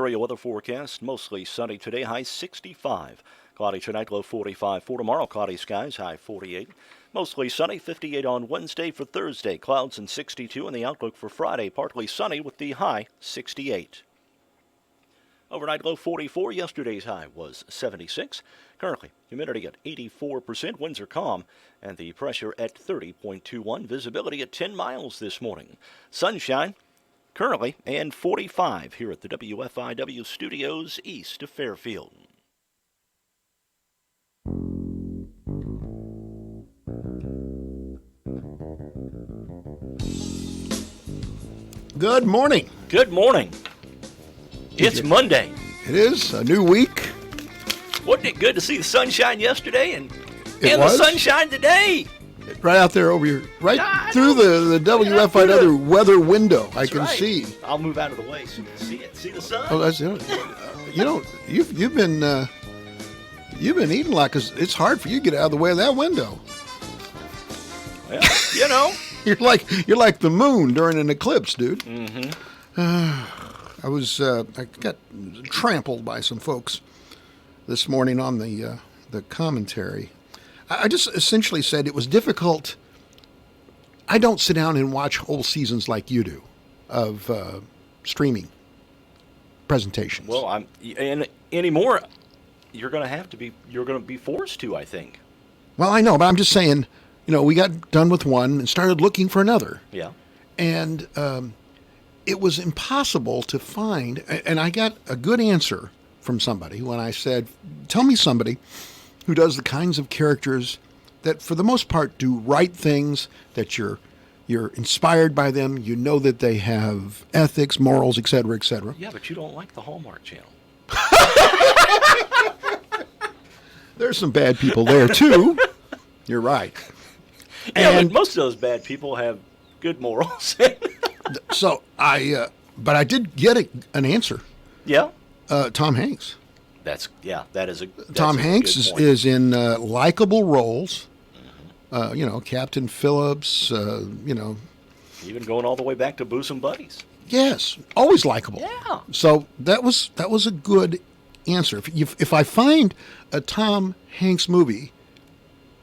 area weather forecast. Mostly sunny today, high 65. Cloudy tonight, low 45. For tomorrow, cloudy skies, high 48. Mostly sunny, 58 on Wednesday. For Thursday, clouds and 62. And the outlook for Friday, partly sunny with the high 68. Overnight low 44. Yesterday's high was 76. Currently, humidity at 84%. Winds are calm. And the pressure at 30.21. Visibility at 10 miles this morning. Sunshine currently and 45 here at the WFIW studios east of Fairfield. Good morning. Good morning. It's Monday. It is a new week. Wasn't it good to see the sunshine yesterday and It the was. sunshine today? Right out there over here, right I through the WFIW weather window. I That's can right. see. I'll move out of the way so you can see it. See the sun? Oh, that's you've been eating like it's hard for you to get out of the way of that window. Well, you know. You're like the moon during an eclipse, dude. Mm-hmm. I got trampled by some folks this morning on the commentary. I just essentially said it was difficult. I don't sit down and watch whole seasons like you do of streaming presentations. Well, anymore. You're going to be forced to, I think. Well, I know, but I'm just saying, we got done with one and started looking for another. Yeah. And it was impossible to find, and I got a good answer from somebody when I said, tell me somebody who does the kinds of characters that, for the most part, do right things, that you're inspired by them, you know that they have ethics, morals, et cetera, et cetera. Yeah, but you don't like the Hallmark Channel. There's some bad people there, too. You're right. Yeah, And but most of those bad people have good morals. so but I did get an answer. Yeah. Tom Hanks. That's a Tom a Hanks good point. is in likable roles. Captain Phillips. Even going all the way back to Bosom Buddies. Yes, always likable. Yeah. So that was a good answer. If I find a Tom Hanks movie,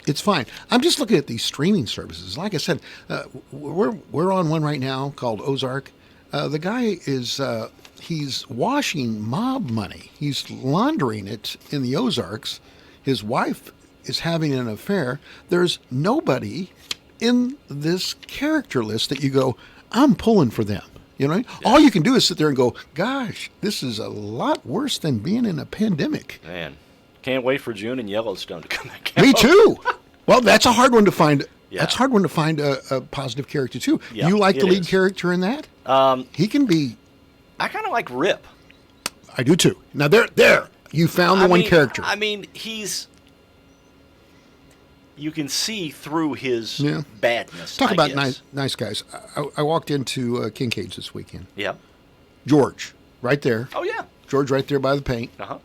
it's fine. I'm just looking at these streaming services. Like I said, we're on one right now called Ozark. The guy is he's washing mob money. He's laundering it in the Ozarks. His wife is having an affair. There's nobody in this character list that you go, I'm pulling for them. Yeah. All you can do is sit there and go, gosh, this is a lot worse than being in a pandemic. Man, can't wait for June and Yellowstone to come back out. Me too. Well, that's a hard one to find. Yeah. That's a hard one to find a positive character too. Yeah, You like the it lead is. character in that? He can be. I kind of like Rip. I do too. Now there, you found the one character. I mean, you can see through his badness. Talk I about guess. nice guys. I walked into Kincaid's this weekend. Yeah. George, right there. Oh yeah. George, right there by the paint. Uh-huh.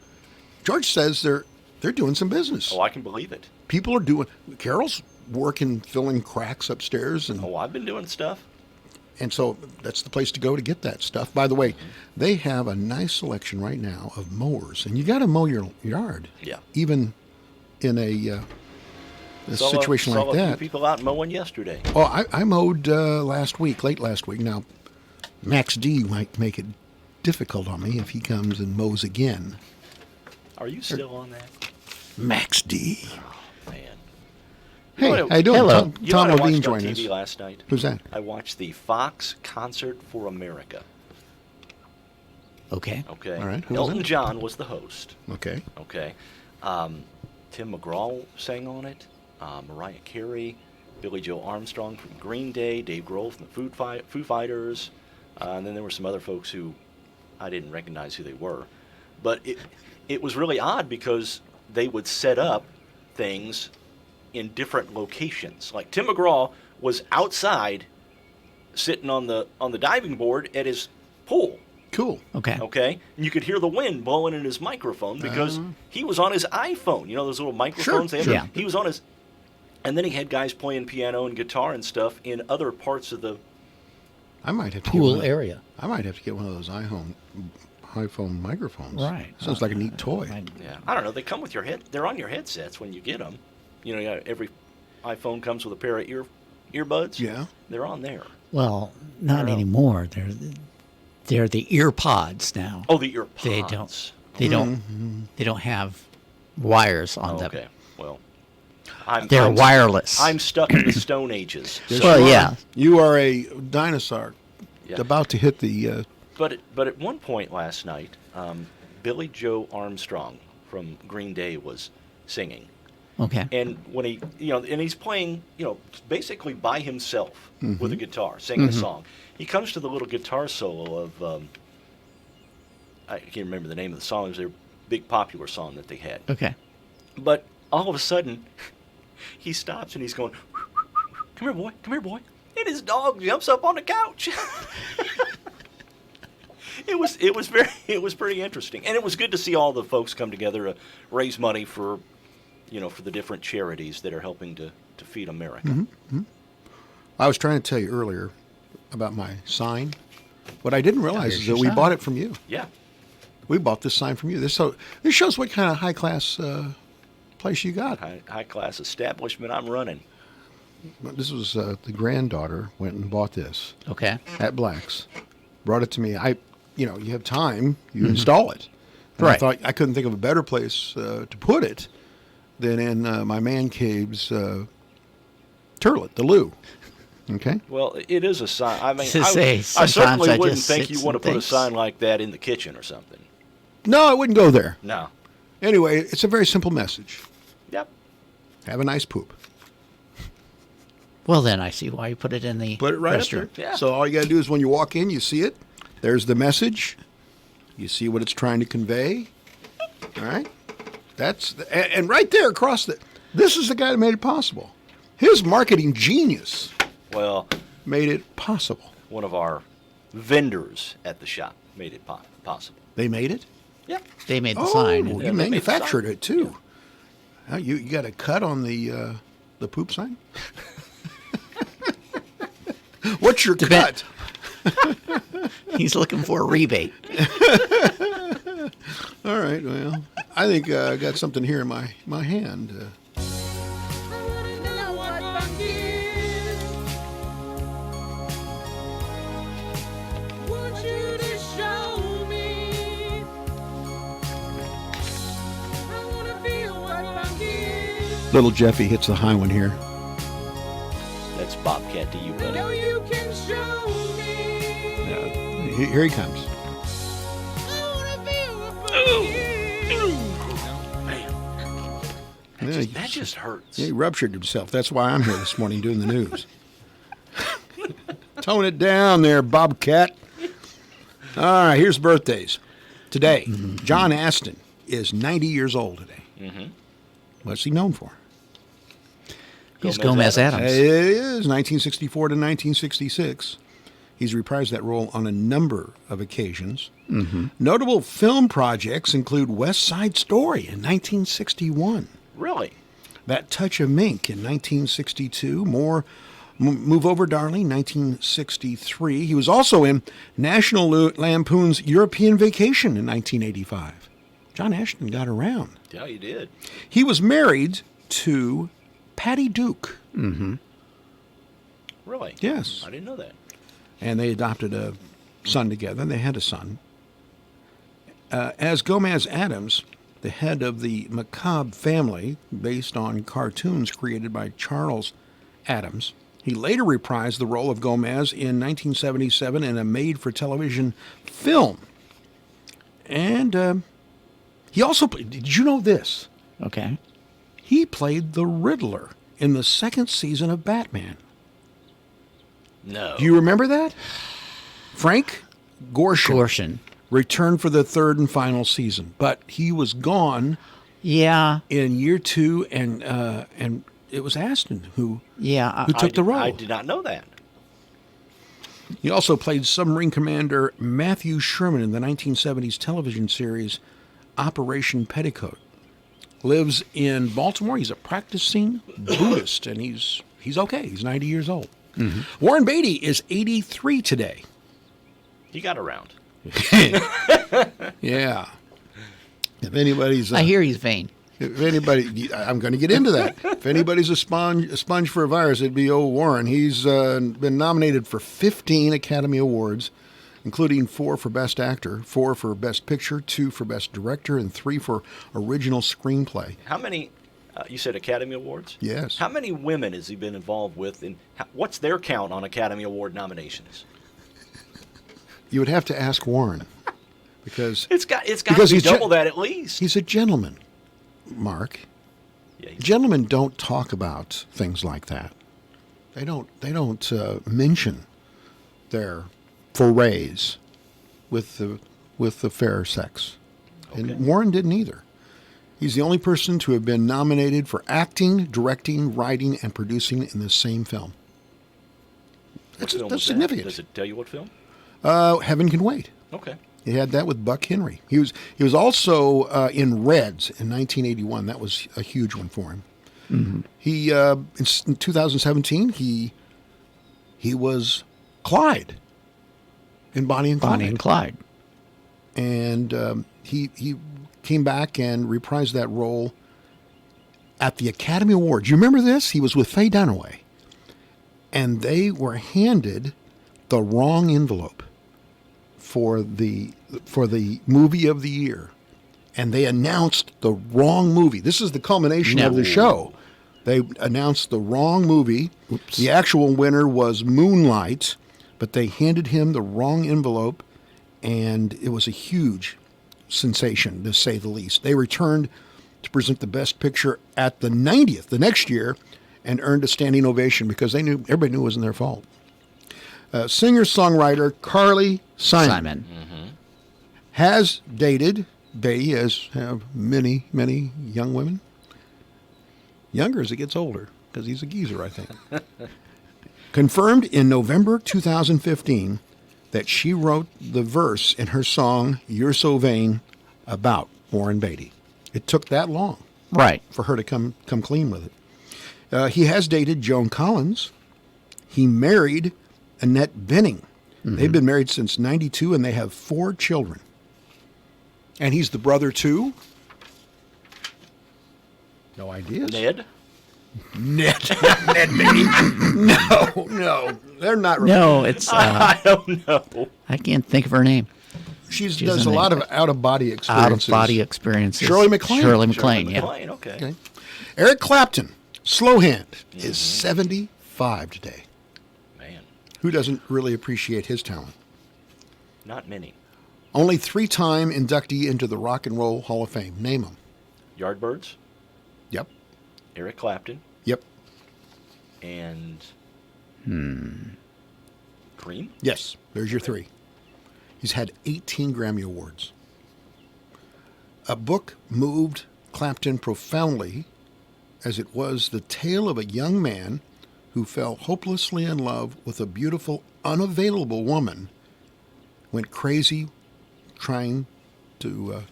George says they're doing some business. Oh, I can believe it. People are doing. Carol's working, filling cracks upstairs, and Oh, I've been doing stuff. And so that's the place to go to get that stuff. By the way, they have a nice selection right now of mowers, and you got to mow your yard. Yeah. Even in a situation saw like a that. few people out mowing yesterday. Oh, I mowed late last week. Now, Max D might make it difficult on me if he comes and mows again. Are you still on that? Max D. Oh, man. Hey, know what how you doing? Hello. Tom, You know Tom what I Levine watched on joined TV us. last night? Who's that? I watched the Fox Concert for America. Okay. Okay. All right. Who was Elton it? John was the host. Okay. Okay. Tim McGraw sang on it. Mariah Carey, Billy Joe Armstrong from Green Day, Dave Grohl from the Foo Fighters, and then there were some other folks who I didn't recognize who they were. But it was really odd because they would set up things in different locations. Like Tim McGraw was outside, sitting on the diving board at his pool. Cool. Okay. Okay, and you could hear the wind blowing in his microphone because he was on his iPhone. You know those little microphones they have. sure. Yeah. He was on his, and then he had guys playing piano and guitar and stuff in other parts of the I might have to Pool get one. area. I might have to get one of those high-phone microphones. Right. Sounds like a neat toy. Yeah, I don't know. They come with your head. They're on your headsets when you get them. You know, yeah, every iPhone comes with a pair of earbuds. Yeah. They're on there. Well, not know. anymore. They're the ear pods now. Oh, the ear pods. They don't have wires on them. Okay. Well, They're wireless. I'm stuck in the Stone Ages. Well, yeah. You are a dinosaur Yeah. about to hit the... But at one point last night, Billy Joe Armstrong from Green Day was singing. Okay. And when and he's playing, basically by himself with a guitar, singing a song. He comes to the little guitar solo of, I can't remember the name of the song. It was their big popular song that they had. Okay. But all of a sudden, he stops and he's going, "Come here, boy, come here, boy." And his dog jumps up on the couch. It was pretty interesting, and it was good to see all the folks come together to raise money for the different charities that are helping to feed America. I was trying to tell you earlier about my sign. What I didn't realize here's is your that we sign. bought it from you. Yeah. We bought this sign from you. This shows what kind of high-class place you got. High class establishment I'm running. This was the granddaughter went and bought this Okay. at Black's. Brought it to me. You have time, you install it. And I Right. thought I couldn't think of a better place to put it than in my man cave's turlet, the loo. Okay. Well, it is a sign. I mean, To say, I sometimes certainly I wouldn't just think sit you want to and put a thinks. sign like that in the kitchen or something. No, I wouldn't go there. No. Anyway, it's a very simple message. Yep. Have a nice poop. Well, then I see why you put it in the Put it right restroom. up there. Yeah. So all you got to do is when you walk in, you see it. There's the message. You see what it's trying to convey. All right. And right there across this is the guy that made it possible. His marketing genius Well, made it possible. one of our vendors at the shop made it possible. They made it? Yeah. They made the Oh, sign. you they made the manufactured sign. it too. You got a cut on the poop sign? What's your Depend- cut? He's looking for a rebate. All right, well, I think I got something here in my hand. Little Jeffy hits the high one here. That's Bobcat to you, buddy. Yeah, here he comes. Man, Yeah, that just hurts. he ruptured himself. That's why I'm here this morning doing the news. Tone it down there, Bobcat. All right, here's birthdays. Today, John Aston is 90 years old today. What's he known for? He's Gomez Adams. It is 1964 to 1966. He's reprised that role on a number of occasions. Notable film projects include West Side Story in 1961. Really? That Touch of Mink in 1962. More Move Over, Darling, 1963. He was also in National Lampoon's European Vacation in 1985. John Ashton got around. Yeah, you did. He was married to Patty Duke. Really? Yes. I didn't know that. And they adopted a son together. They had a son. As Gomez Adams, the head of the Macabre family, based on cartoons created by Charles Adams, he later reprised the role of Gomez in 1977 in a made-for-television film. And he also played, did you know this? Okay. He played the Riddler in the second season of Batman. No. Do you remember that? Frank Gorshin. returned for the third and final season, but he was gone Yeah. in year 2, and it was Aston who Yeah. took the role. I did not know that. He also played submarine commander Matthew Sherman in the 1970s television series Operation Petticoat. Lives in Baltimore. He's a practicing Buddhist, and he's okay. He's 90 years old. Warren Beatty is 83 today. He got around. Yeah. If anybody's, I hear he's vain. if anybody, I'm going to get into that. If anybody's a sponge for a virus, it'd be old Warren. He's been nominated for 15 Academy Awards, including 4 for Best Actor, 4 for Best Picture, 2 for Best Director, and 3 for Original Screenplay. How many? You said Academy Awards? Yes. How many women has he been involved with, and what's their count on Academy Award nominations? You would have to ask Warren, because It's got to Because be he's double that at least. he's a gentleman, Mark. Yeah, Gentlemen don't talk about things like that. They don't mention their forays with the fair sex. Okay. And Warren didn't either. He's the only person to have been nominated for acting, directing, writing, and producing in the same film. What film That's was that? significant. Does it tell you what film? Heaven Can Wait. Okay. He had that with Buck Henry. He was also in Reds in 1981. That was a huge one for him. Mm-hmm. He in 2017 he was Clyde in Bonnie and Clyde. Bonnie and Clyde. And he came back and reprised that role at the Academy Awards. You remember this? He was with Faye Dunaway, and they were handed the wrong envelope for the movie of the year, and they announced the wrong movie. This is the culmination of the No. show. They announced the wrong movie. Oops. The actual winner was Moonlight, but they handed him the wrong envelope, and it was a huge sensation, to say the least. They returned to present the Best Picture at the 90th, the next year, and earned a standing ovation because everybody knew it wasn't their fault. Singer-songwriter Carly Simon has dated Betty, as have many, many young women. Younger as it gets older, because he's a geezer, I think. Confirmed in November 2015 that she wrote the verse in her song, You're So Vain, about Warren Beatty. It took that long Right. for her to come clean with it. He has dated Joan Collins. He married Annette Bening. They've been married since 92, and they have 4 children. And he's the brother to? No ideas. Ned? Ned Bening. No, they're not. No, it's I don't know. I can't think of her name. She She's does a in lot it. of out-of-body experiences. Out of body experiences. Shirley MacLaine. Shirley MacLaine, yeah. McLean, okay. Okay. Eric Clapton, slow hand, is 75 today. Man, Who doesn't really appreciate his talent? not many. Only 3-time inductee into the Rock and Roll Hall of Fame. Name them. Yardbirds, Yep. Eric Clapton, Yep. and Cream. Yes. There's your 3. He's had 18 Grammy Awards. A book moved Clapton profoundly, as it was the tale of a young man who fell hopelessly in love with a beautiful, unavailable woman, went crazy trying to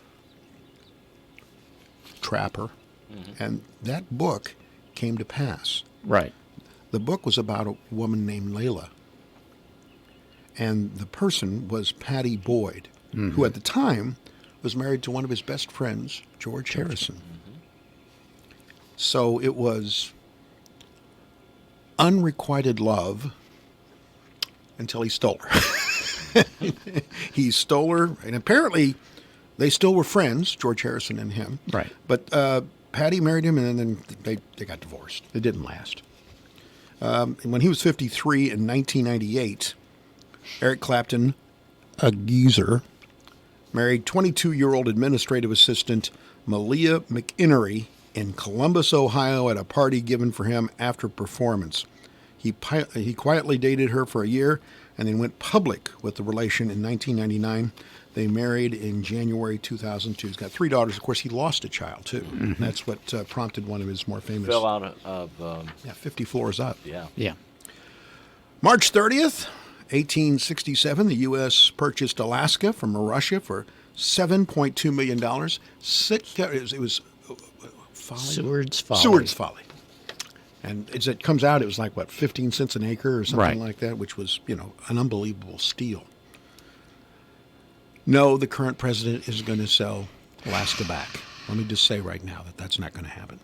trap her, and that book came to pass. Right. The book was about a woman named Layla, and the person was Patty Boyd, who at the time was married to one of his best friends, George Harrison. So it was unrequited love until he stole her. He stole her, and apparently they still were friends, George Harrison and him. Right. But Patty married him, and then they got divorced. It didn't last. When he was 53 in 1998, Eric Clapton, a geezer, married 22-year-old administrative assistant Malia McInnery in Columbus, Ohio, at a party given for him after performance. He quietly dated her for a year and then went public with the relation in 1999. They married in January 2002. He's got 3 daughters. Of course, he lost a child, too. That's what prompted one of his more famous... Fell out of 50 floors up. yeah. Yeah. March 30th, 1867, the U.S. purchased Alaska from Russia for $7.2 million. It was folly? Seward's Folly. Seward's Folly. And as it comes out, it was like, what, 15 cents an acre or something Right. like that, which was, an unbelievable steal. No, the current president is going to sell Alaska back. Let me just say right now that that's not going to happen.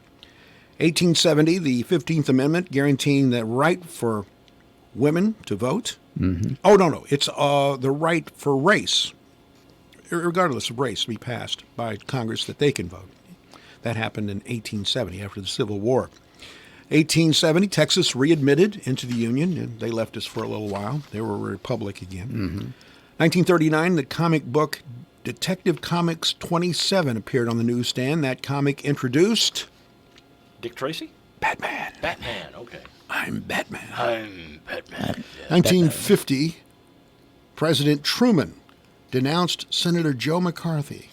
1870, the 15th Amendment guaranteeing the right for women to vote. Mm-hmm. Oh, no. It's the right for race, regardless of race, to be passed by Congress that they can vote. That happened in 1870 after the Civil War. 1870, Texas readmitted into the Union, and they left us for a little while. They were a republic again. Mm-hmm. 1939, the comic book Detective Comics 27 appeared on the newsstand. That comic introduced Dick Tracy? Batman. Batman, okay. I'm Batman. I'm Batman. Yeah. 1950, President Truman denounced Senator Joe McCarthy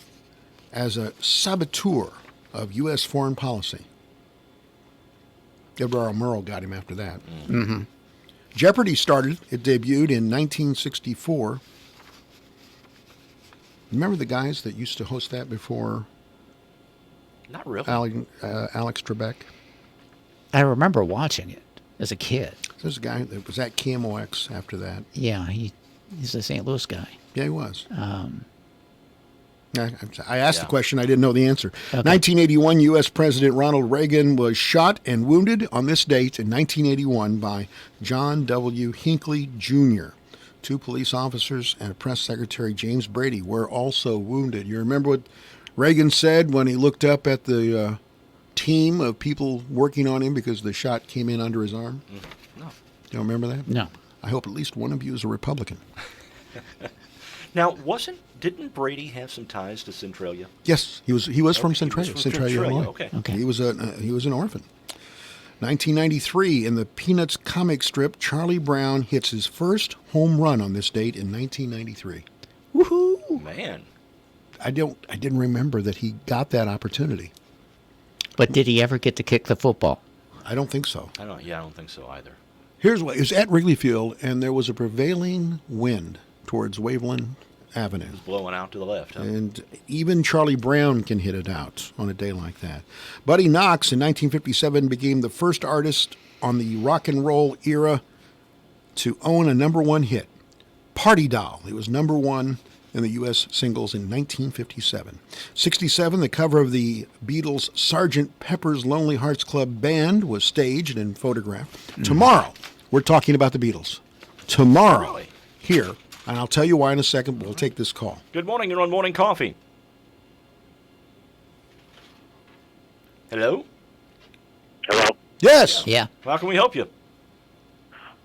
as a saboteur of U.S. foreign policy. Edward R. Murrow got him after that. Mm-hmm. Jeopardy started. It debuted in 1964. Remember the guys that used to host that before Not really. Alex Trebek? I remember watching it as a kid. There's a guy that was at KMOX after that. Yeah, he's a St. Louis guy. Yeah, he was. I asked the question. I didn't know the answer. Okay. 1981, U.S. President Ronald Reagan was shot and wounded on this date in 1981 by John W. Hinckley, Jr. 2 police officers and press secretary James Brady were also wounded. You remember what Reagan said when he looked up at the team of people working on him because the shot came in under his arm? No. You don't remember that? No. I hope at least one of you is a Republican. Now, didn't Brady have some ties to Centralia? Yes, he was from Centralia. From Centralia, Illinois. Okay. He was an orphan. 1993, in the Peanuts comic strip, Charlie Brown hits his first home run on this date in 1993. Woohoo! Man. I didn't remember that he got that opportunity. But did he ever get to kick the football? I don't think so. I don't think so either. Here's what: it was at Wrigley Field, and there was a prevailing wind towards Waveland Avenue. Blowing out to the left, huh? And even Charlie Brown can hit it out on a day like that. Buddy Knox in 1957 became the first artist on the rock and roll era to own a number 1 hit. Party Doll. It was number 1 in the U.S. singles in 1957. 67, the cover of the Beatles' Sgt. Pepper's Lonely Hearts Club Band was staged and photographed. Tomorrow, we're talking about the Beatles. Tomorrow, Really? here. And I'll tell you why in a second, but we'll take this call. Good morning. You're on Morning Coffee. Hello? Hello? Yes. Yeah. How can we help you?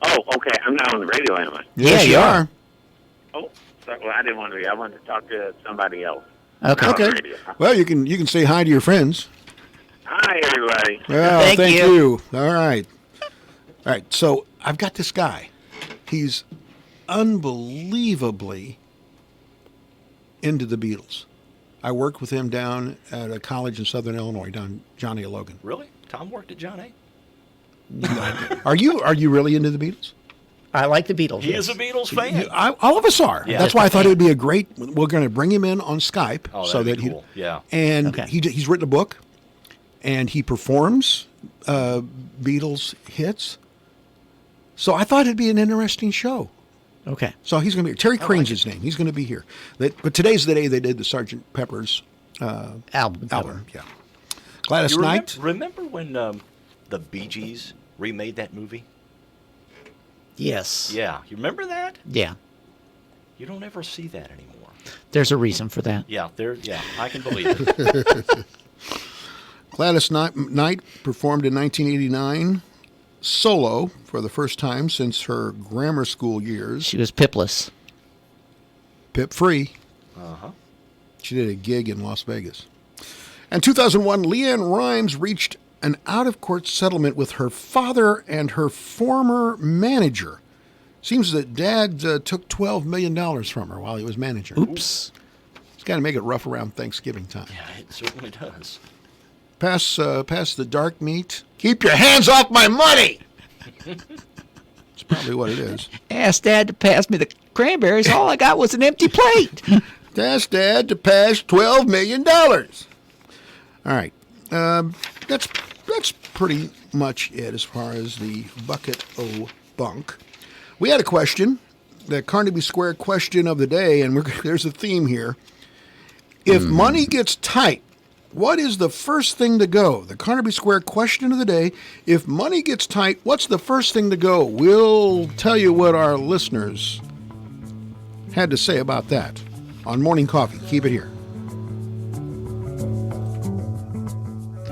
Oh, okay. I'm not on the radio, am I? Yes, Yeah, you you are. Oh, sorry. Well, I didn't want to be. I wanted to talk to somebody else. Okay. Not on the Okay. radio. Well, you can say hi to your friends. Hi, everybody. Well, Thank thank you. you. All right. All right. So I've got this guy. He's unbelievably into the Beatles. I worked with him down at a college in Southern Illinois, down Johnny Logan. Really? Tom worked at John A? Are you really into the Beatles? I like the Beatles. He yes. is a Beatles fan. All of us are. Yeah. That's why I thought it would be a great. We're going to bring him in on Skype Oh, so that'd that be cool. Yeah. And Okay. he's written a book, and he performs Beatles hits. So I thought it'd be an interesting show. Okay. So he's going to be Terry Crane's his name. He's going to be here. But today's the day they did the Sgt. Pepper's Album. album. Yeah. Gladys You Knight. remember when the Bee Gees remade that movie? Yes. Yeah. You remember that? Yeah. You don't ever see that anymore. There's a reason for that. Yeah, I can believe it. Gladys Knight performed in 1989 solo for the first time since her grammar school years. She was pipless. Pip free. Uh-huh. She did a gig in Las Vegas. In 2001, Leanne Rimes reached an out-of-court settlement with her father and her former manager. Seems that Dad took $12 million from her while he was manager. Oops. It's got to make it rough around Thanksgiving time. Yeah, it certainly does. Pass the dark meat. Keep your hands off my money! That's probably what it is. Asked Dad to pass me the cranberries. All I got was an empty plate. Ask Dad to pass $12 million. All right. That's pretty much it as far as the bucket o' bunk. We had a question. the Carnaby Square question of the day, and there's a theme here. If money gets tight, what is the first thing to go? The Carnaby Square question of the day. If money gets tight, what's the first thing to go? We'll tell you what our listeners had to say about that on Morning Coffee. Keep it here.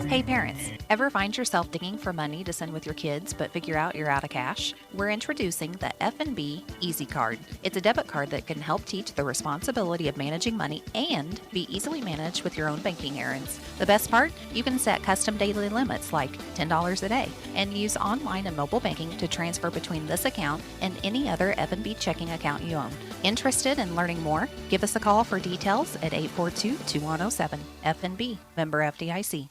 Hey parents, ever find yourself digging for money to send with your kids but figure out you're out of cash? We're introducing the F&B Easy Card. It's a debit card that can help teach the responsibility of managing money and be easily managed with your own banking errands. The best part? You can set custom daily limits like $10 a day and use online and mobile banking to transfer between this account and any other F&B checking account you own. Interested in learning more? Give us a call for details at 842-2107. F&B, member FDIC.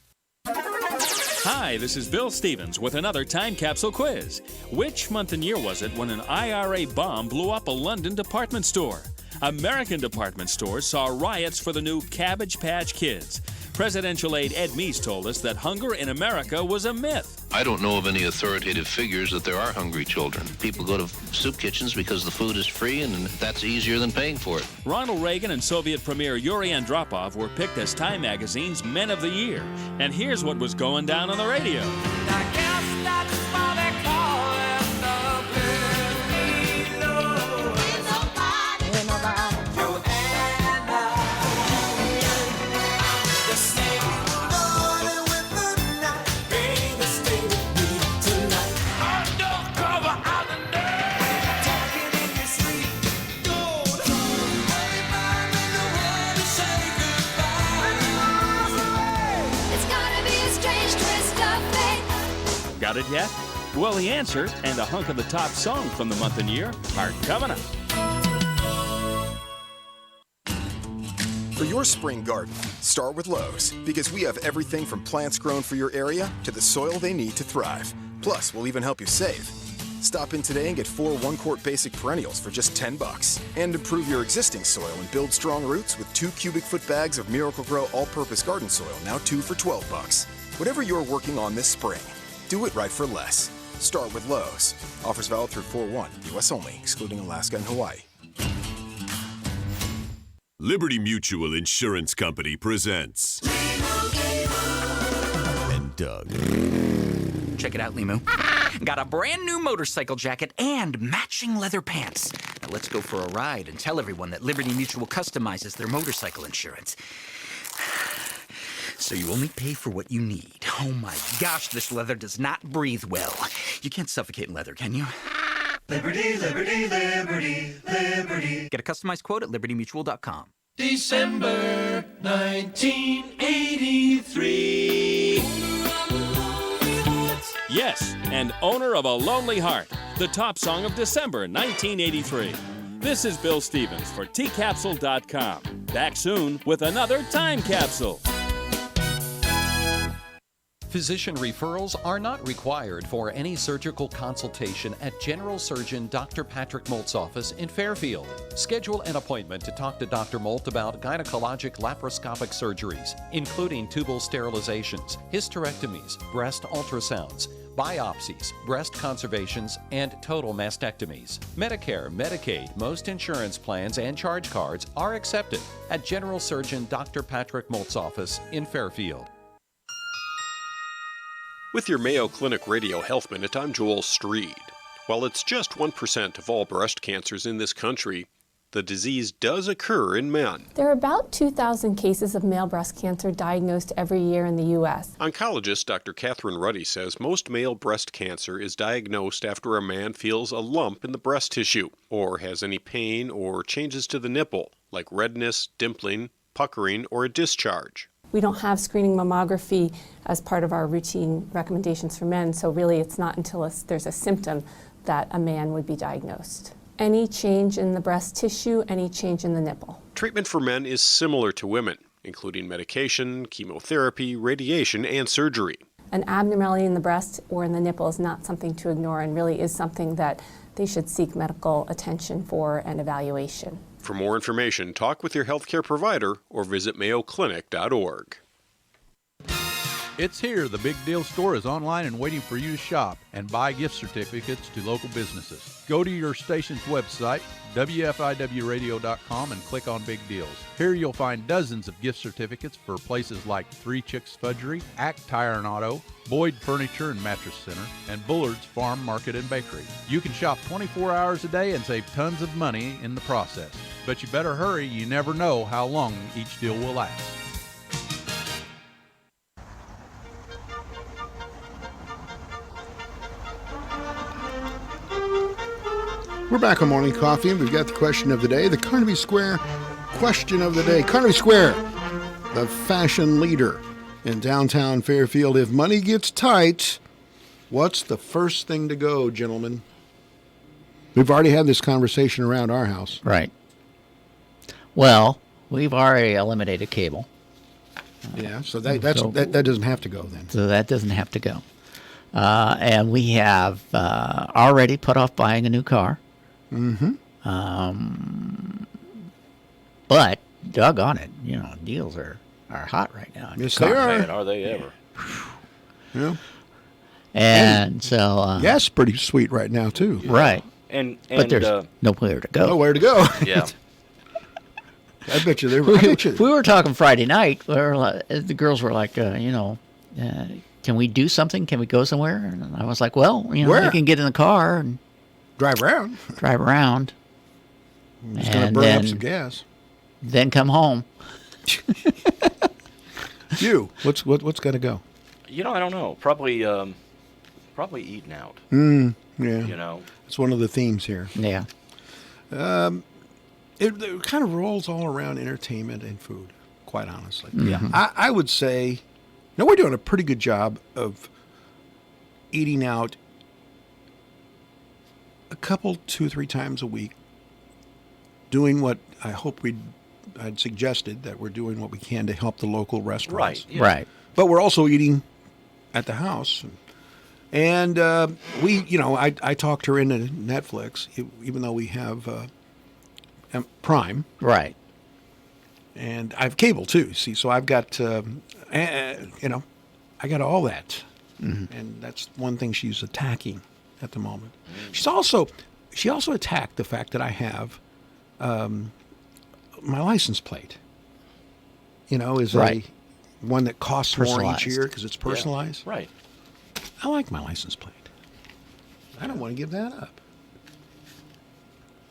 Hi, this is Bill Stevens with another time capsule quiz. Which month and year was it when an IRA bomb blew up a London department store? American department stores saw riots for the new Cabbage Patch Kids. Presidential aide Ed Meese told us that hunger in America was a myth. I don't know of any authoritative figures that there are hungry children. People go to soup kitchens because the food is free and that's easier than paying for it. Ronald Reagan and Soviet Premier Yuri Andropov were picked as Time Magazine's Men of the Year. And here's what was going down on the radio. I guess that's why they call it the Blue Beetle. Ain't nobody. Joanna. The snake rolling with the night. Baby, stay with me tonight. Undercover Islander. Talking in your sleep. Gold. Hey, baby, the way to say goodbye. It's gonna be a strange twist of fate. Got it yet? Well, the answer and a hunk of the top song from the month and year are coming up. For your spring garden, start with Lowe's, because we have everything from plants grown for your area to the soil they need to thrive. Plus, we'll even help you save. Stop in today and get 4 one-quart basic perennials for just $10. And improve your existing soil and build strong roots with 2 cubic foot bags of Miracle-Gro all-purpose garden soil, now 2 for $12. Whatever you're working on this spring, do it right for less. Start with Lowe's. Offers valid through 4/1, U.S. only, excluding Alaska and Hawaii. Liberty Mutual Insurance Company presents. And Doug. Check it out, Limu. Got a brand new motorcycle jacket and matching leather pants. Now let's go for a ride and tell everyone that Liberty Mutual customizes their motorcycle insurance. So you only pay for what you need. Oh my gosh, this leather does not breathe well. You can't suffocate in leather, can you? Liberty, liberty, liberty, liberty. Get a customized quote at libertymutual.com. December 1983. Yes, and owner of A Lonely Heart, the top song of December 1983. This is Bill Stevens for tcapsule.com. Back soon with another time capsule. Physician referrals are not required for any surgical consultation at General Surgeon Dr. Patrick Molt's office in Fairfield. Schedule an appointment to talk to Dr. Molt about gynecologic laparoscopic surgeries, including tubal sterilizations, hysterectomies, breast ultrasounds, biopsies, breast conservations, and total mastectomies. Medicare, Medicaid, most insurance plans, and charge cards are accepted at General Surgeon Dr. Patrick Molt's office in Fairfield. With your Mayo Clinic Radio Health Minute, I'm Joel Streed. While it's just 1% of all breast cancers in this country, the disease does occur in men. There are about 2,000 cases of male breast cancer diagnosed every year in the U.S. Oncologist Dr. Catherine Ruddy says most male breast cancer is diagnosed after a man feels a lump in the breast tissue, or has any pain or changes to the nipple, like redness, dimpling, puckering, or a discharge. We don't have screening mammography as part of our routine recommendations for men, so really it's not until there's a symptom that a man would be diagnosed. Any change in the breast tissue, any change in the nipple. Treatment for men is similar to women, including medication, chemotherapy, radiation, and surgery. An abnormality in the breast or in the nipple is not something to ignore and really is something that they should seek medical attention for and evaluation. For more information, talk with your healthcare provider or visit mayoclinic.org. It's here. The Big Deal Store is online and waiting for you to shop and buy gift certificates to local businesses. Go to your station's website, WFIWradio.com, and click on Big Deals. Here you'll find dozens of gift certificates for places like Three Chicks Fudgery, Act Tire and Auto, Boyd Furniture and Mattress Center, and Bullard's Farm Market and Bakery. You can shop 24 hours a day and save tons of money in the process. But you better hurry. You never know how long each deal will last. We're back on Morning Coffee, and we've got the question of the day, the Carnaby Square question of the day. Carnaby Square, the fashion leader in downtown Fairfield. If money gets tight, what's the first thing to go, gentlemen? We've already had this conversation around our house. Right. Well, we've already eliminated cable. Yeah, so that doesn't have to go then. So that doesn't have to go. And we have already put off buying a new car. Mm-hmm. But doggone it, deals are hot right now. Yes, they are. Man, are they ever? Yeah. And so gas is pretty sweet right now too. Right. But there's nowhere to go. Nowhere to go. Yeah. I bet you we were talking Friday night. The girls were like, can we do something? Can we go somewhere? And I was like, well, Where? we can get in the car and drive around. It's going to burn up some gas. Then come home. What's got to go? I don't know. Probably eating out. Yeah. It's one of the themes here. Yeah. It kind of rolls all around entertainment and food, quite honestly. Yeah. I would say, we're doing a pretty good job of eating out a couple, 2-3 times a week, doing what I hope I'd suggested, that we're doing what we can to help the local restaurants. Right. Yeah. Right. But we're also eating at the house. And I talked her into Netflix, even though we have Prime. Right. And I have cable too, see, so I've got, I got all that. Mm-hmm. And that's one thing she's attacking at the moment. She also attacked the fact that I have my license plate. Is right. one that costs more each Personalized. year because it's personalized. Yeah. Right. I like my license plate. I don't want to give that up.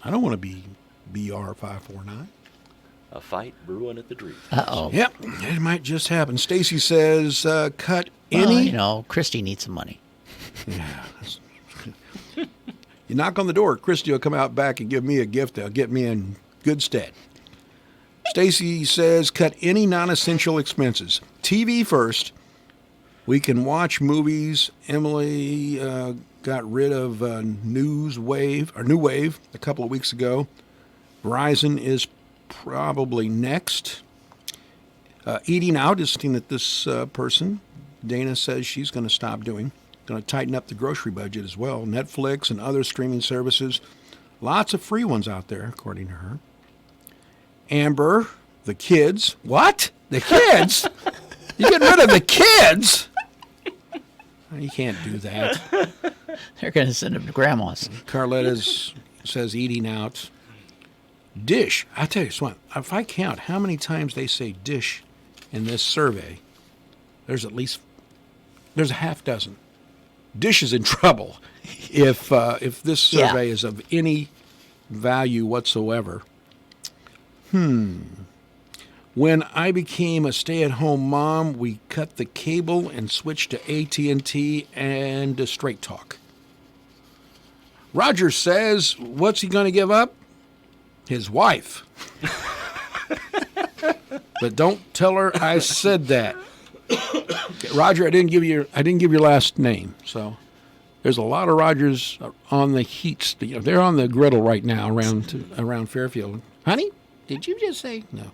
I don't want to be BR549. A fight brewing at the Dream. Uh-oh. Yep, it might just happen. Stacy says, cut any... Christy needs some money. Yeah. You knock on the door, Christy will come out back and give me a gift that'll get me in good stead. Stacy says, cut any non-essential expenses. TV first. We can watch movies. Emily got rid of New Wave a couple of weeks ago. Verizon is probably next. Eating out is something that this person, Dana, says she's going to stop doing. Going to tighten up the grocery budget as well. Netflix and other streaming services. Lots of free ones out there, according to her. Amber, the kids. What? The kids? You get rid of the kids? You can't do that. They're going to send them to grandma's. Carletta says eating out. Dish. I tell you what, if I count how many times they say dish in this survey, there's a half dozen. Dish is in trouble if this survey is of any value whatsoever. When I became a stay-at-home mom, we cut the cable and switched to AT&T and Straight Talk. Roger says, what's he going to give up? His wife. But don't tell her I said that. Okay, Roger, I didn't give your last name. So there's a lot of Rogers on the heat. They're on the griddle right now around Fairfield. Honey, did you just say no?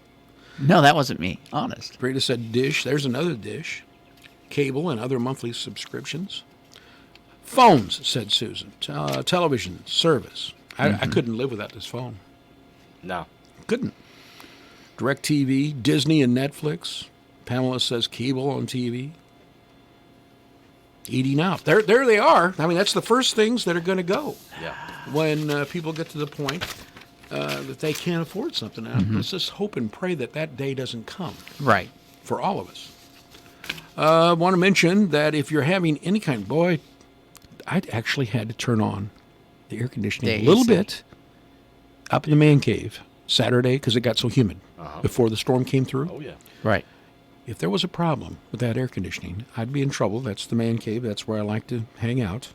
No, that wasn't me. Honest. Rita said dish. There's another dish. Cable and other monthly subscriptions. Phones, said Susan. Television service. I couldn't live without this phone. No. Couldn't. DirecTV, Disney and Netflix. Pamela says cable on TV. eating out. There they are. I mean, that's the first things that are going to go. Yeah. When people get to the point that they can't afford something. Now, let's just hope and pray that that day doesn't come. Right. For all of us. I want to mention that if you're having any kind, boy, I actually had to turn on the air conditioning a little bit up in the man cave Saturday because it got so humid before the storm came through. Oh, yeah. Right. If there was a problem with that air conditioning, I'd be in trouble. That's the man cave. That's where I like to hang out.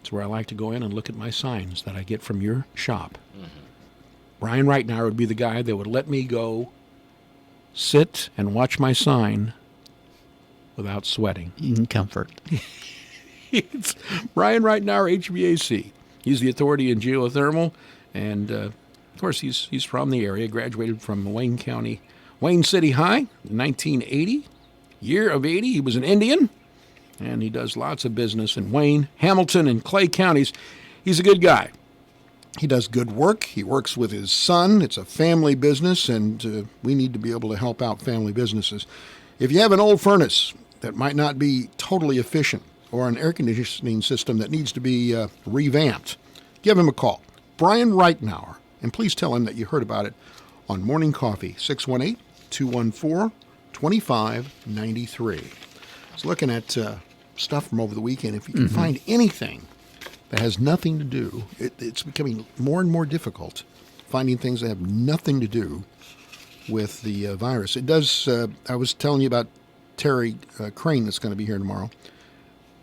It's where I like to go in and look at my signs that I get from your shop. Brian Reitnauer would be the guy that would let me go sit and watch my sign without sweating. In comfort. It's Brian Reitnauer, HVAC. He's the authority in geothermal, and of course he's from the area. Graduated from Wayne County, Wayne City High in 1980. Year of 80, he was an Indian, and he does lots of business in Wayne, Hamilton, and Clay counties. He's a good guy. He does good work. He works with his son. It's a family business, and we need to be able to help out family businesses. If you have an old furnace that might not be totally efficient or an air conditioning system that needs to be revamped, give him a call. Brian Reitnauer. And please tell him that you heard about it on Morning Coffee, 618-214-2593. I was looking at stuff from over the weekend. If you can find anything that has nothing to do, it's becoming more and more difficult finding things that have nothing to do with the virus. It does, I was telling you about Terry Crane that's going to be here tomorrow.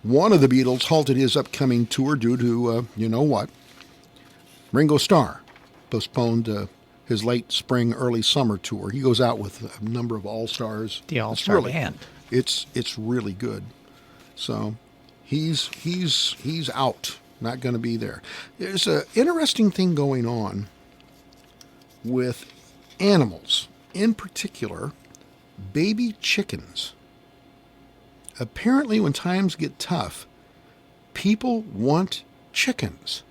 One of the Beatles halted his upcoming tour due to, you know what? Ringo Starr postponed his late spring, early summer tour. He goes out with a number of all-stars. The all-star band. It's really good. So he's out. Not going to be there. There's an interesting thing going on with animals, in particular, baby chickens. Apparently, when times get tough, people want chickens.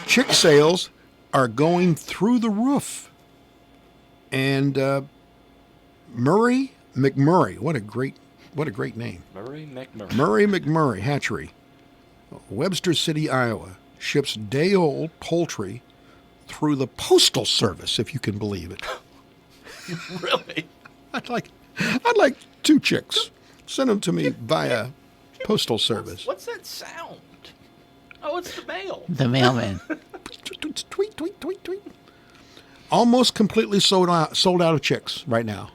Chick sales are going through the roof. And Murray McMurray, what a great name. Murray McMurray. Murray McMurray Hatchery, Webster City, Iowa, ships day-old poultry through the Postal Service, if you can believe it. Really? I'd like 2 chicks. Send them to me via Postal Service. What's that sound? Oh, it's the mail. The mailman. Tweet, tweet, tweet, tweet. Almost completely sold out of chicks right now.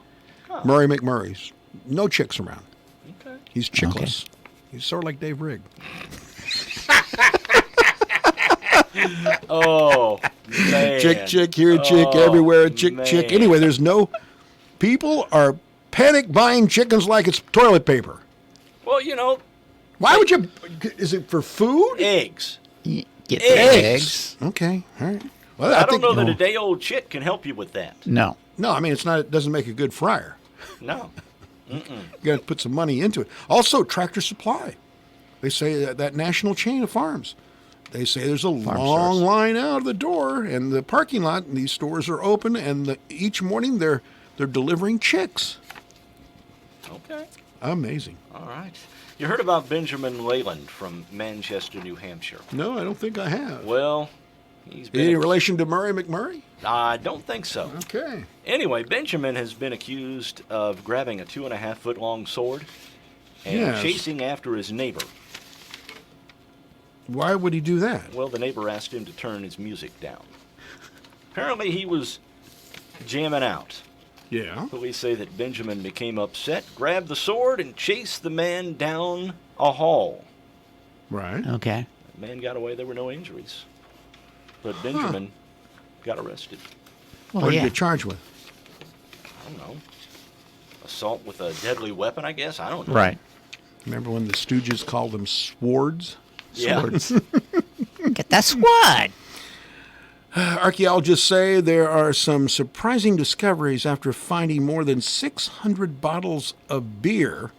Huh. Murray McMurray's. No chicks around. Okay. He's chickless. Okay. He's sort of like Dave Rigg. Oh, man. Chick, here, chick, everywhere, chick. Anyway, there's no... People are panic buying chickens like it's toilet paper. Well, you know... Why would you... Is it for food? Eggs. Get the eggs. Okay, all right. Well, I don't know that a day-old chick can help you with that. No. No, I mean, it's not. It doesn't make a good fryer. No. You got to put some money into it. Also, Tractor Supply. They say that national chain of farms. They say there's a long line out of the door and the parking lot, and these stores are open, and each morning they're delivering chicks. Okay. Amazing. All right. You heard about Benjamin Leyland from Manchester, New Hampshire? No, I don't think I have. Well, he's been... Any relation to Murray McMurray? I don't think so. Okay. Anyway, Benjamin has been accused of grabbing a 2.5-foot-long sword and chasing after his neighbor. Why would he do that? Well, the neighbor asked him to turn his music down. Apparently, he was jamming out. Yeah. Police say that Benjamin became upset, grabbed the sword, and chased the man down a hall. Right. Okay. The man got away. There were no injuries. But Benjamin got arrested. Well, what did you get charged with? I don't know. Assault with a deadly weapon, I guess? I don't know. Right. Remember when the Stooges called them swords? Yeah. Swords. Get that sword. Archaeologists say there are some surprising discoveries after finding more than 600 bottles of beer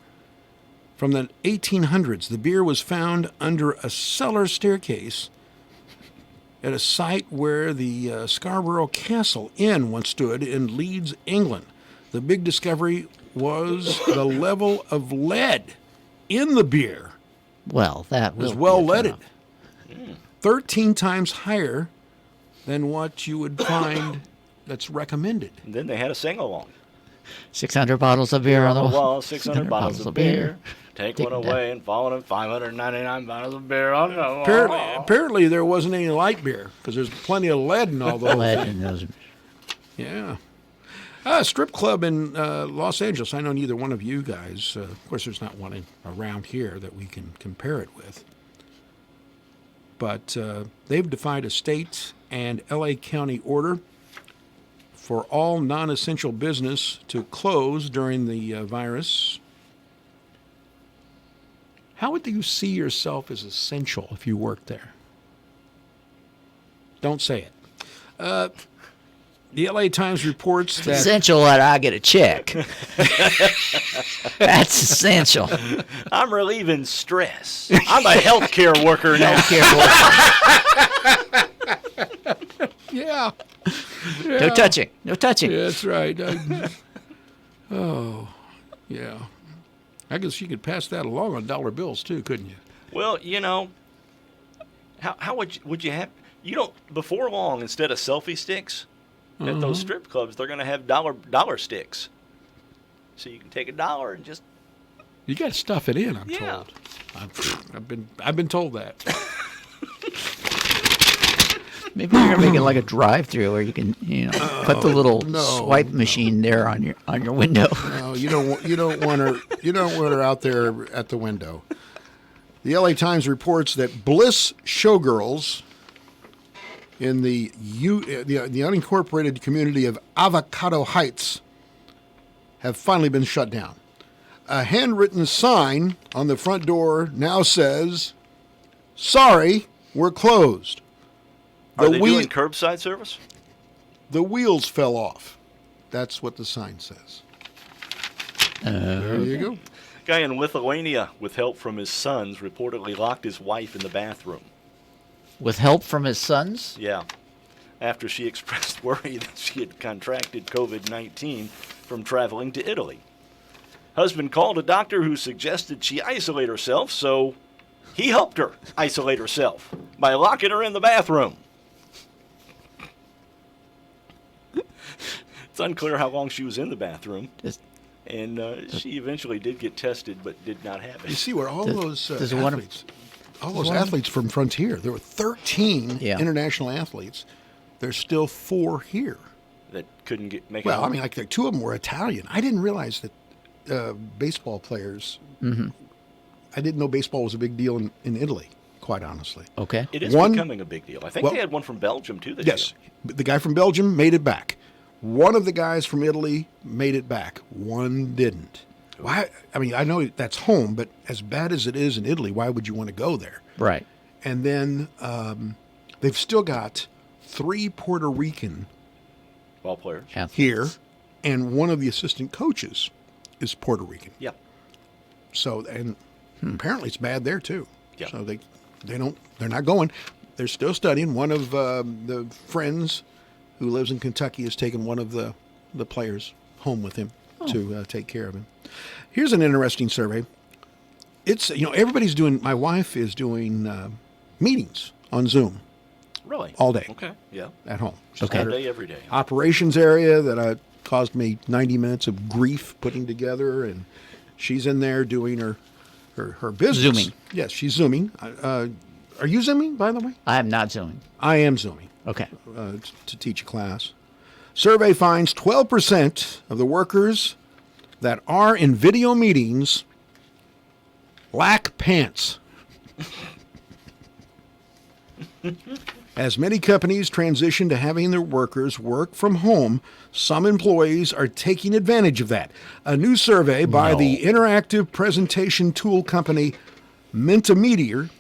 from the 1800s. The beer was found under a cellar staircase at a site where the Scarborough Castle Inn once stood in Leeds, England. The big discovery was the level of lead in the beer Well, that will is be well a leaded. turnoff. 13 times higher than what you would find that's recommended. And then they had a sing-along. 600 bottles of beer on the wall, 600 bottles of beer. Take one Take it away and follow them 599 bottles of beer on the wall. Apparently there wasn't any light beer because there's plenty of lead in all those. Lead in those. Yeah. A strip club in Los Angeles. I know neither one of you guys. Of course, there's not one around here that we can compare it with. But they've defied a state and L.A. County order for all non-essential business to close during the virus. How would you see yourself as essential if you worked there? Don't say it. The LA Times reports that Essential that I get a check. That's essential. I'm relieving stress. I'm a healthcare worker now. Yeah. No touching. No touching. Yeah, that's right. Oh, yeah. I guess you could pass that along on dollar bills too, couldn't you? Well, you know, how would you have? You don't, before long, instead of selfie sticks at those strip clubs, they're going to have dollar sticks. So you can take $1 and just. You got to stuff it in. I'm told. I've been told that. Maybe you're gonna make it like a drive-through where you can, put the little swipe machine there on your window. No, you don't want her out there at the window. The LA Times reports that Bliss Showgirls in the unincorporated community of Avocado Heights have finally been shut down. A handwritten sign on the front door now says, "Sorry, we're closed." Are they doing curbside service? The wheels fell off. That's what the sign says. There you go. Guy in Lithuania, with help from his sons, reportedly locked his wife in the bathroom. With help from his sons? Yeah. After she expressed worry that she had contracted COVID-19 from traveling to Italy. Husband called a doctor who suggested she isolate herself, so he helped her isolate herself by locking her in the bathroom. It's unclear how long she was in the bathroom. And she eventually did get tested, but did not have it. You see where all those athletes from Frontier, there were 13 international athletes. There's still 4 here. That couldn't make it Well, home? I mean, like 2 of them were Italian. I didn't realize that baseball players, I didn't know baseball was a big deal in Italy, quite honestly. Okay. It is becoming a big deal. I think they had one from Belgium, too, this Yes. year. The guy from Belgium made it back. One of the guys from Italy made it back. One didn't. Why? I mean, I know that's home, but as bad as it is in Italy, why would you want to go there? Right. And then they've still got 3 Puerto Rican ball players here, and one of the assistant coaches is Puerto Rican. Yeah. So, and apparently it's bad there too. Yeah. So they're not going. They're still studying. One of the friends who lives in Kentucky has taken one of the players home with him to take care of him. Here's an interesting survey. It's, everybody's doing, my wife is doing meetings on Zoom. Really? All day. Okay, yeah. At home. All day, every day. Operations area that caused me 90 minutes of grief putting together, and she's in there doing her business. Zooming. Yes, she's Zooming. Are you Zooming, by the way? I am not Zooming. I am Zooming. Okay. To teach a class. Survey finds 12% of the workers that are in video meetings lack pants. As many companies transition to having their workers work from home, some employees are taking advantage of that. A new survey by the interactive presentation tool company Mentimeter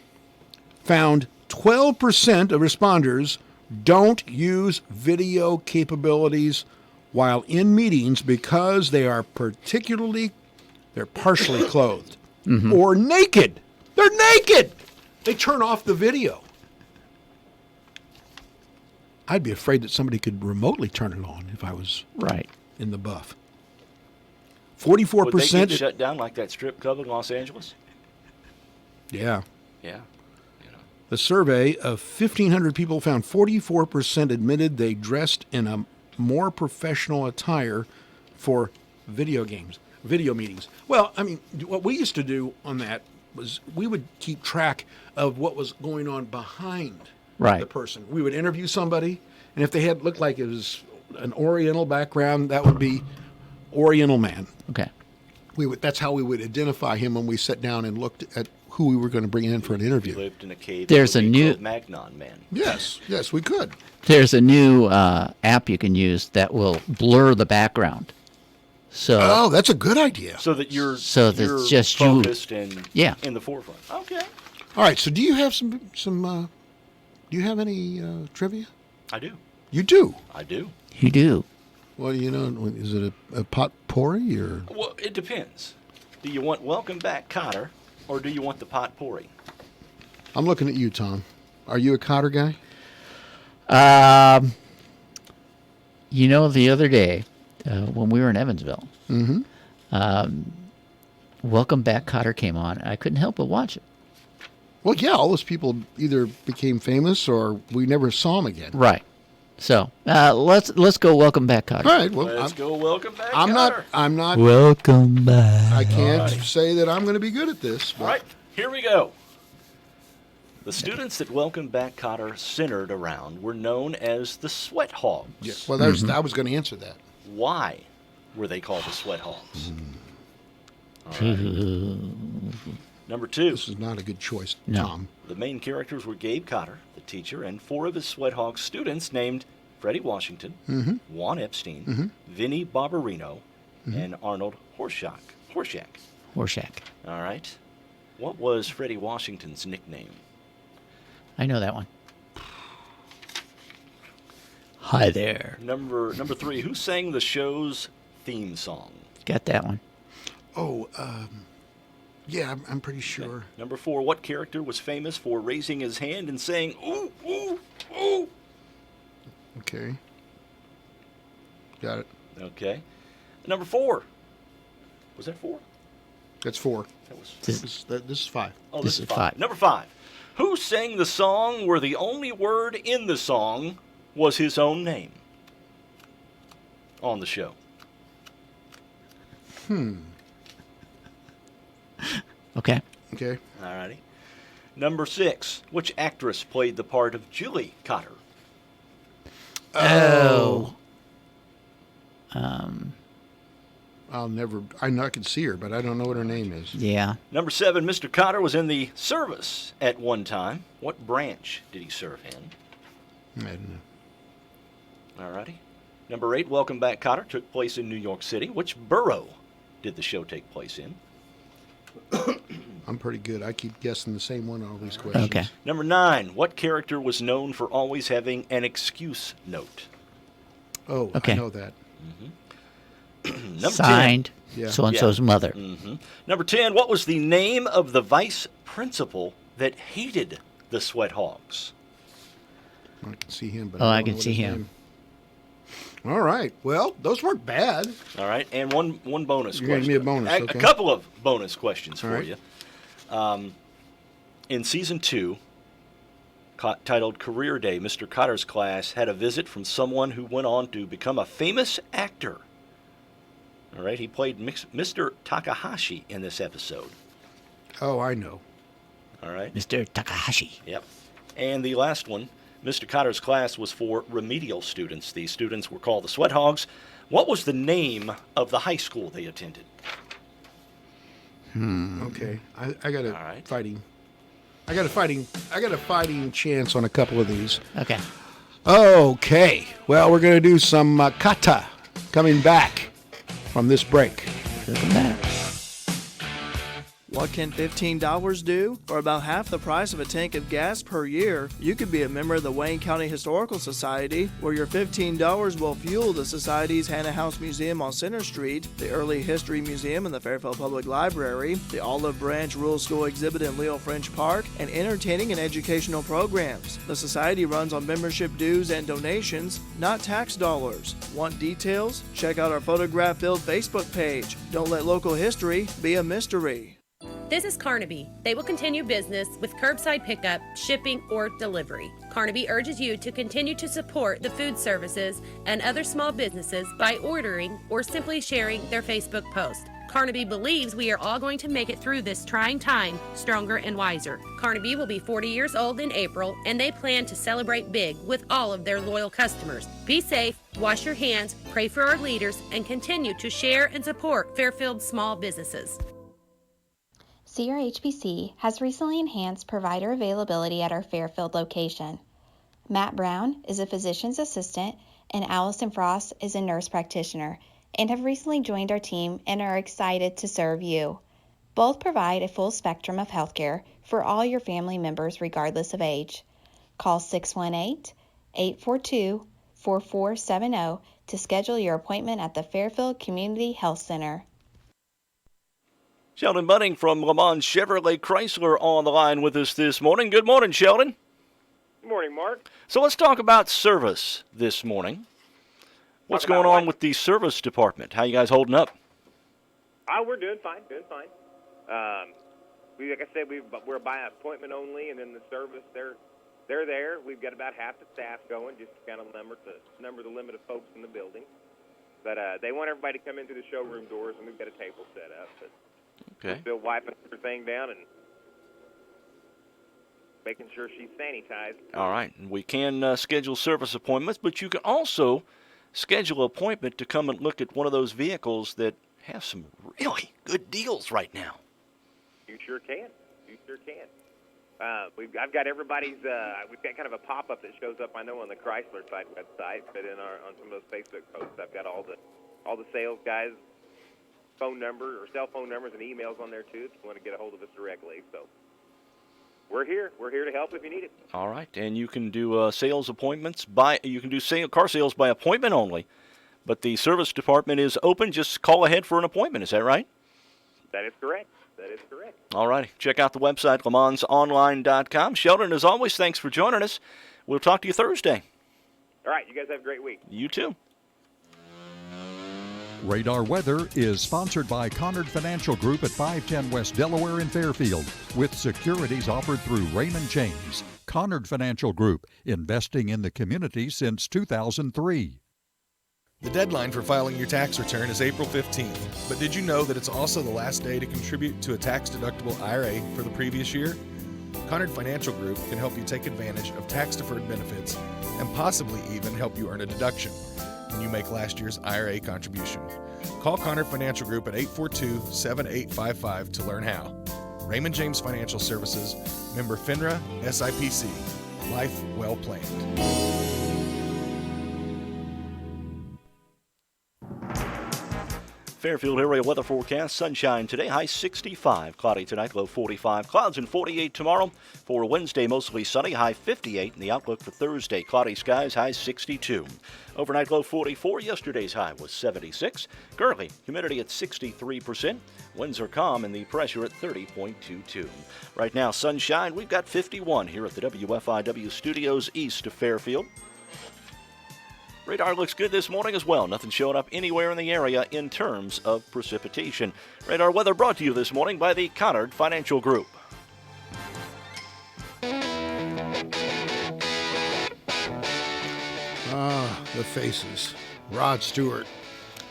found 12% of responders don't use video capabilities while in meetings because they're partially clothed or naked. They're naked. They turn off the video. I'd be afraid that somebody could remotely turn it on if I was in the buff. 44%. Would they get shut down like that strip club in Los Angeles? Yeah. Yeah. The survey of 1,500 people found 44% admitted they dressed in a more professional attire for video meetings. Well, I mean, what we used to do on that was we would keep track of what was going on behind Right. the person. We would interview somebody, and if they had looked like it was an Oriental background, that would be Oriental man. Okay. That's how we would identify him when we sat down and looked at who we were going to bring in for an interview. Lived in a cave. There's it would a be new- Cro-Magnon man. Yes, we could. There's a new app you can use that will blur the background. So Oh, that's a good idea. So that you're it's just you. focused and Yeah. in the forefront. Okay. All right. So, do you have some? Do you have any trivia? I do. You do. I do. You do. Well, is it a potpourri or? Well, it depends. Do you want Welcome Back Cotter, or do you want the potpourri? I'm looking at you, Tom. Are you a Cotter guy? The other day when we were in Evansville, Welcome Back Cotter came on. I couldn't help but watch it. Well, yeah. All those people either became famous or we never saw them again. Right. So let's go. Welcome Back Cotter. All right. Well, Let's go Welcome Back I'm Cotter. not. Welcome back. I can't say that I'm going to be good at this. But All right, here we go. The students that Welcome Back Cotter centered around were known as the Sweat Hogs. Yeah. Well, I was going to answer that. Why were they called the Sweat Hogs? All right. Number 2. This is not a good choice, No. Tom. The main characters were Gabe Cotter, the teacher, and 4 of his Sweat Hogs students named Freddie Washington, Juan Epstein, Vinnie Barbarino, and Arnold Horshack. Horshack. All right. What was Freddie Washington's nickname? I know that one. Hi there. Number 3. Who sang the show's theme song? Got that one. Oh, yeah, I'm pretty sure. Number 4. What character was famous for raising his hand and saying "ooh, ooh, ooh"? Okay. Got it. Okay. Number 4. Was that 4? That's 4. That was. This is 5. Oh, This this is is 5. 5. Number 5. Who sang the song where the only word in the song was his own name on the show? Okay. Okay. All righty. Number 6. Which actress played the part of Julie Cotter? Oh. I know I can see her, but I don't know what her name is. Yeah. Number 7. Mr. Cotter was in the service at one time. What branch did he serve in? I don't know. All righty. Number 8. Welcome Back Cotter took place in New York City. Which borough did the show take place in? I'm pretty good. I keep guessing the same one on all these questions. Okay. Number 9. What character was known for always having an excuse note? Oh, Okay. I know that. Number Signed. 10. Yeah. So-and-so's mother. Number 10. What was the name of the vice principal that hated the Sweat Hogs? I can see him, but Oh, I I don't can know what see his him. name. All right. Well, those weren't bad. All right, and one bonus You're gonna question. give me a bonus, A okay. couple of bonus questions All for right. you. In season 2, titled Career Day, Mr. Cotter's class had a visit from someone who went on to become a famous actor. All right, he played Mr. Takahashi in this episode. Oh, I know. All right. Mr. Takahashi. Yep. And the last one, Mr. Cotter's class was for remedial students. These students were called the Sweat Hogs. What was the name of the high school they attended? Okay. I got a All right. fighting. I got a fighting chance on a couple of these. Okay. Okay. Well, we're going to do some kata coming back from this break. Welcome back. What can $15 do? For about half the price of a tank of gas per year, you could be a member of the Wayne County Historical Society, where your $15 will fuel the Society's Hannah House Museum on Center Street, the Early History Museum in the Fairfield Public Library, the Olive Branch Rural School exhibit in Leo French Park, and entertaining and educational programs. The Society runs on membership dues and donations, not tax dollars. Want details? Check out our photograph-filled Facebook page. Don't let local history be a mystery. This is Carnaby. They will continue business with curbside pickup, shipping, or delivery. Carnaby urges you to continue to support the food services and other small businesses by ordering or simply sharing their Facebook post. Carnaby believes we are all going to make it through this trying time stronger and wiser. Carnaby will be 40 years old in April, and they plan to celebrate big with all of their loyal customers. Be safe, wash your hands, pray for our leaders, and continue to share and support Fairfield's small businesses. CRHPC has recently enhanced provider availability at our Fairfield location. Matt Brown is a physician's assistant and Allison Frost is a nurse practitioner and have recently joined our team and are excited to serve you. Both provide a full spectrum of healthcare for all your family members regardless of age. Call 618-842-4470 to schedule your appointment at the Fairfield Community Health Center. Sheldon Bunning from Le Mans Chevrolet Chrysler on the line with us this morning. Good morning, Sheldon. Good morning, Mark. So let's talk about service this morning. What's going on with the service department? How you guys holding up? We're doing fine, like I said, we're by appointment only, and then the service, they're there. We've got about half the staff going, just to kind of number the limit of folks in the building. But they want everybody to come into the showroom doors, and we've got a table set up. But okay. We're still wiping everything down and making sure she's sanitized. All right. And we can schedule service appointments, but you can also schedule an appointment to come and look at one of those vehicles that have some really good deals right now. You sure can. I've got everybody's. We've got kind of a pop-up that shows up, I know, on the Chrysler side website, but on some of those Facebook posts, I've got all the sales guys' phone number or cell phone numbers and emails on there too if you want to get a hold of us directly. So we're here. We're here to help if you need it. All right, and you can do sales appointments car sales by appointment only, but the service department is open. Just call ahead for an appointment. Is that right? That is correct. All right. Check out the website, lemansonline.com. Sheldon, as always, thanks for joining us. We'll talk to you Thursday. All right. You guys have a great week. You too. Radar Weather is sponsored by Conard Financial Group at 510 West Delaware in Fairfield, with securities offered through Raymond James. Conard Financial Group, investing in the community since 2003. The deadline for filing your tax return is April 15th, but did you know that it's also the last day to contribute to a tax-deductible IRA for the previous year? Conard Financial Group can help you take advantage of tax-deferred benefits and possibly even help you earn a deduction when you make last year's IRA contribution. Call Conard Financial Group at 842-7855 to learn how. Raymond James Financial Services, member FINRA, SIPC. Life well planned. Fairfield area weather forecast. Sunshine today, high 65. Cloudy tonight, low 45. Clouds and 48 tomorrow. For Wednesday, mostly sunny, high 58. And the outlook for Thursday, cloudy skies, high 62. Overnight, low 44. Yesterday's high was 76. Currently, humidity at 63%. Winds are calm and the pressure at 30.22. Right now, sunshine. We've got 51 here at the WFIW studios east of Fairfield. Radar looks good this morning as well. Nothing showing up anywhere in the area in terms of precipitation. Radar weather brought to you this morning by the Conard Financial Group. The faces. Rod Stewart.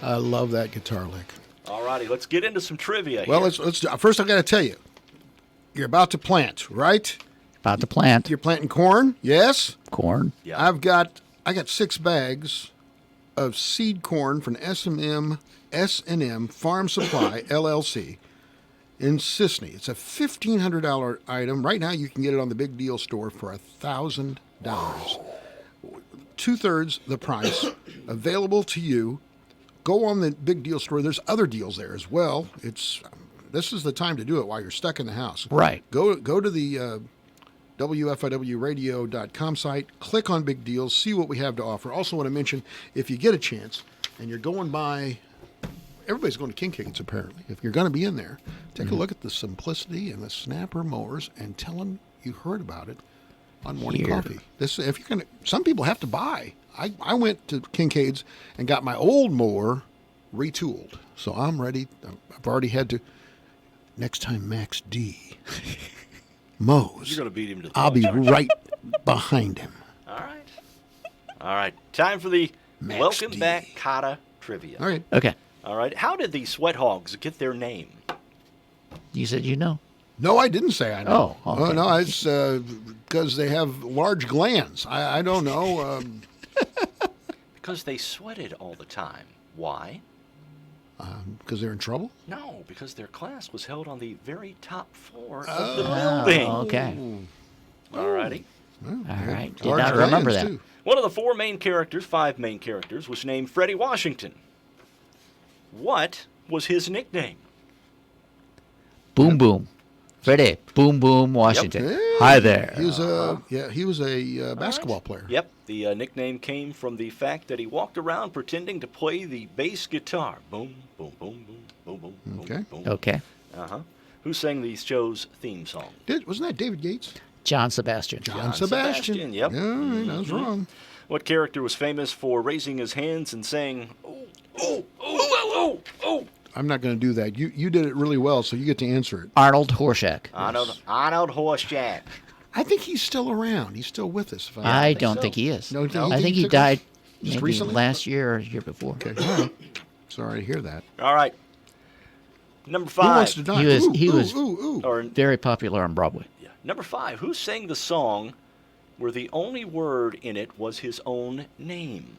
I love that guitar lick. All righty, let's get into some trivia Well, here. let's do, first I got to tell you, you're about to plant, right? About to plant. You're planting corn, yes? Corn. Yeah. I got 6 bags of seed corn from S&M Farm Supply LLC in Sisney. It's a $1,500 item. Right now, you can get it on the Big Deal store for $1,000. 2/3 the price. Available to you. Go on the Big Deal store. There's other deals there as well. This is the time to do it while you're stuck in the house. Right. Go to the WFIWradio.com site, click on Big Deals, see what we have to offer. Also want to mention, if you get a chance and you're going by, everybody's going to Kincaid's apparently. If you're going to be in there, take a look at the Simplicity and the Snapper mowers and tell them you heard about it on Morning Coffee. Some people have to buy. I went to Kincaid's and got my old mower retooled. So I'm ready. I've already had to next time Max D mows, You're going to beat him to the I'll be punch, aren't you? right behind him. All right. All right. Time for the Max Welcome D. Back Cotta Trivia. All right. Okay. All right. How did the Sweat Hogs get their name? You said you know. No, I didn't say I know. Oh, okay. No, it's because they have large glands. I don't know. Because they sweated all the time. Why? Because they're in trouble? No, because their class was held on the very top floor Oh. of the building. Okay. All righty. All right. Did Large not remember glands, that. too. One of the five main characters, was named Freddie Washington. What was his nickname? Boom Boom. Freddie. Boom Boom Washington. Hey, Hi there. He was a basketball player. Yep, the nickname came from the fact that he walked around pretending to play the bass guitar. Boom, boom, boom, boom, boom, boom, boom, Okay. boom. Okay. Uh-huh. Who sang the show's theme song? Wasn't that David Yates? John Sebastian. John Sebastian. Yep. Yeah, all right, I was wrong. What character was famous for raising his hands and saying, "Oh, oh, oh, oh, oh"? I'm not going to do that. You did it really well, so you get to answer it. Arnold Horshack. Arnold Horshack. I think he's still around. He's still with us. If I don't think he is. No, you I think he took died just maybe recently? last year or year before. Okay. All right. Sorry to hear that. All right. Number Who 5. wants to die? He was ooh. Or, very popular on Broadway. yeah. Number 5. Who sang the song where the only word in it was his own name?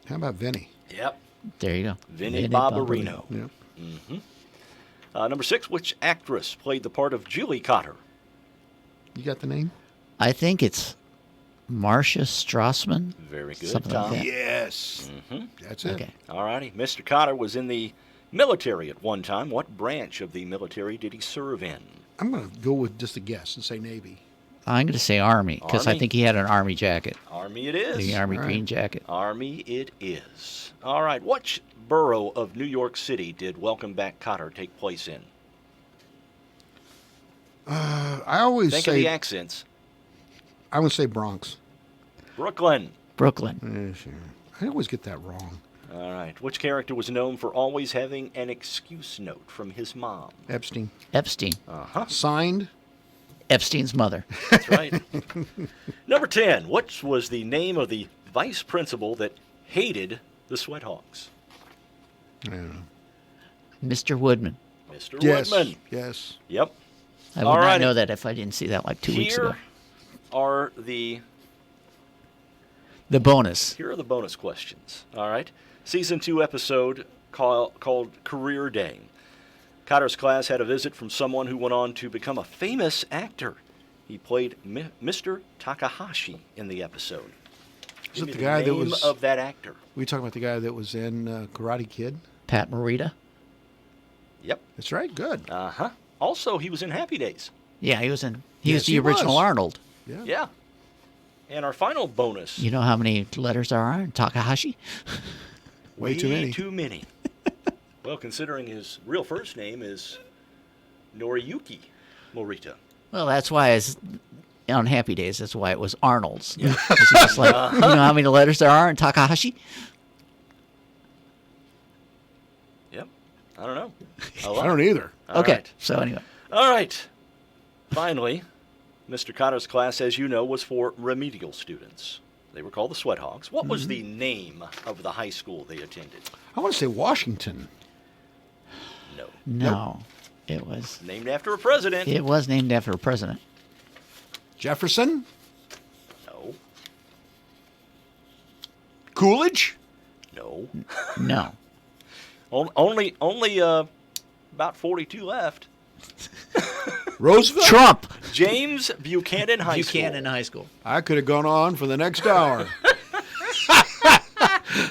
How about Vinny? Yep. There you go. Vinnie Barbarino. Yeah. Mm-hmm. Number 6. Which actress played the part of Julie Cotter? You got the name? I think it's Marcia Strassman. Very good, Something Tom. like that. Yes. Mm-hmm. That's it. Okay. All righty. Mr. Cotter was in the military at one time. What branch of the military did he serve in? I'm going to go with just a guess and say Navy. I'm going to say Army because I Army. think he had an Army jacket. Army it is. The Army All right. green jacket. Army it is. All right. Which borough of New York City did Welcome Back Cotter take place in? I always Think of say the accents. I would say Bronx. Brooklyn. Brooklyn. Sure. I always get that wrong. All right. Which character was known for always having an excuse note from his mom? Epstein. Epstein. Uh-huh. Signed. Epstein's mother. That's right. Number 10. What was the name of the vice principal that hated the Sweat Hogs? I don't know. Mr. Woodman. Mr. Yes. Woodman. Yes. Yep. I would All not righty. know that if I didn't see that like 2 weeks ago. Here are the bonus. Here are the bonus questions. All right. Season 2 episode called Career Day. Cotter's class had a visit from someone who went on to become a famous actor. He played Mr. Takahashi in the episode. Is Give it me the guy that name was of that actor? We talking about the guy that was in Karate Kid? Pat Morita. Yep. That's right. Good. Uh-huh. Also, he was in Happy Days. Yeah, he was in. He Yes, was the he original was. Arnold. Yeah. Yeah. And our final bonus. You know how many letters there are in Takahashi? Way too many. Too many. Well, considering his real first name is Noriyuki Morita. Well, that's why it's on Happy Days. That's why it was Arnold's. Yeah. Just like, you know how many letters there are in Takahashi? Yep. I don't know. I don't either. All Okay. right. So anyway, All right. Finally, Mr. Cotter's class, as you know, was for remedial students. They were called the Sweat Hogs. What was the name of the high school they attended? I want to say Washington. No. no, it was. Named after a president. It was named after a president. Jefferson? No. Coolidge? No. No. Only about 42 left. Roosevelt? Trump. James Buchanan High School. Buchanan High School. I could have gone on for the next hour.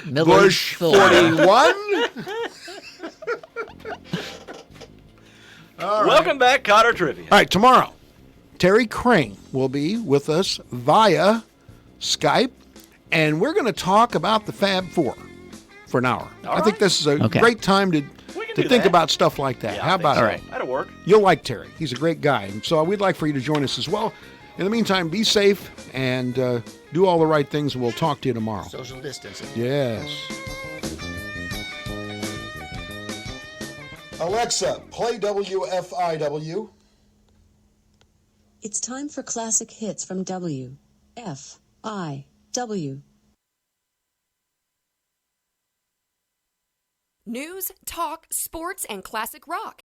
Millard Bush Thor. 41? Welcome back, Cotter Trivia. All right, tomorrow, Terry Crane will be with us via Skype, and we're going to talk about the Fab Four for an hour. I think this is a Okay. great time to do think that. about stuff like that. Yeah, How I think about so. it? That'll work. You'll like Terry. He's a great guy. And so we'd like for you to join us as well. In the meantime, be safe and do all the right things, and we'll talk to you tomorrow. Social distancing. Yes. Alexa, play WFIW. It's time for classic hits from WFIW. News, talk, sports, and classic rock.